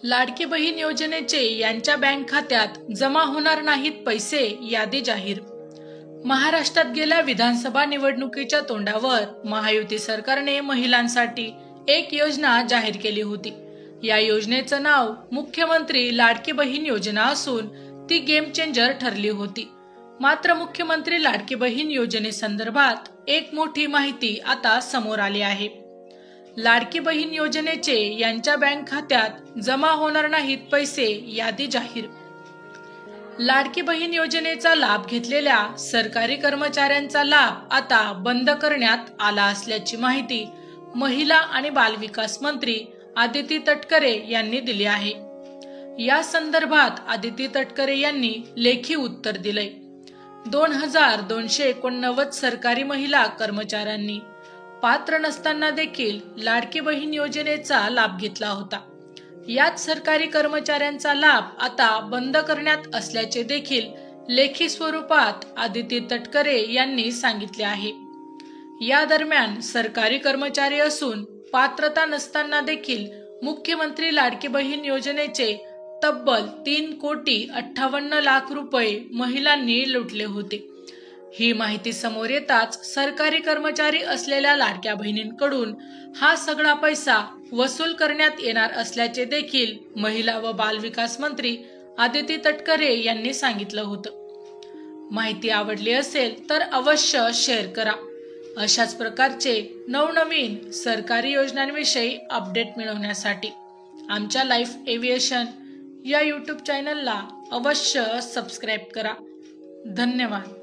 लाडकी बहीण योजनेचे यांच्या बँक खात्यात जमा होणार नाहीत पैसे, यादी जाहीर। महाराष्ट्रात गेल्या विधानसभा निवडणुकीच्या तोंडावर महायुती सरकारने महिलांसाठी एक योजना जाहीर केली होती। या योजनेचं नाव मुख्यमंत्री लाडकी बहीण योजना असून ती गेम चेंजर ठरली होती। मात्र मुख्यमंत्री लाडकी बहीण योजनेसंदर्भात एक मोठी माहिती आता समोर आली आहे। लाडकी बहीण योजनेचे यांच्या बँक खात्यात जमा होणार नाहीत पैसे, यादी जाहीर। लाडकी बहीण योजनेचा लाभ घेतलेल्या सरकारी कर्मचाऱ्यांचा लाभ आता बंद करण्यात आला असल्याची माहिती महिला आणि बालविकास मंत्री आदिती तटकरे यांनी दिली आहे। या संदर्भात आदिती तटकरे यांनी लेखी उत्तर दिले। 2289 सरकारी महिला कर्मचाऱ्यांनी पात्र नसताना देखील लाडकी बहीण योजनेचा लाभ घेतला होता। याच सरकारी कर्मचाऱ्यांचा लाभ आता बंद करण्यात असल्याचे देखील लेखी स्वरूपात आदिती तटकरे यांनी सांगितले आहे। या दरम्यान सरकारी कर्मचारी असून पात्रता नसताना देखील मुख्यमंत्री लाडकी बहीण योजनेचे तब्बल 3,58,00,000 रुपये महिलांनी लुटले होते। ही माहिती समोर येताच सरकारी कर्मचारी असलेल्या लाडक्या बहिणींकडून हा सगळा पैसा वसूल करण्यात येणार असल्याचे देखील महिला व बालविकास मंत्री आदिती तटकरे यांनी सांगितलं होतं। माहिती आवडली असेल तर अवश्य शेअर करा। अशाच प्रकारचे नवनवीन सरकारी योजनांविषयी अपडेट मिळवण्यासाठी आमच्या लाईफ एव्हिएशन या YouTube चॅनलला अवश्य सबस्क्राईब करा। धन्यवाद।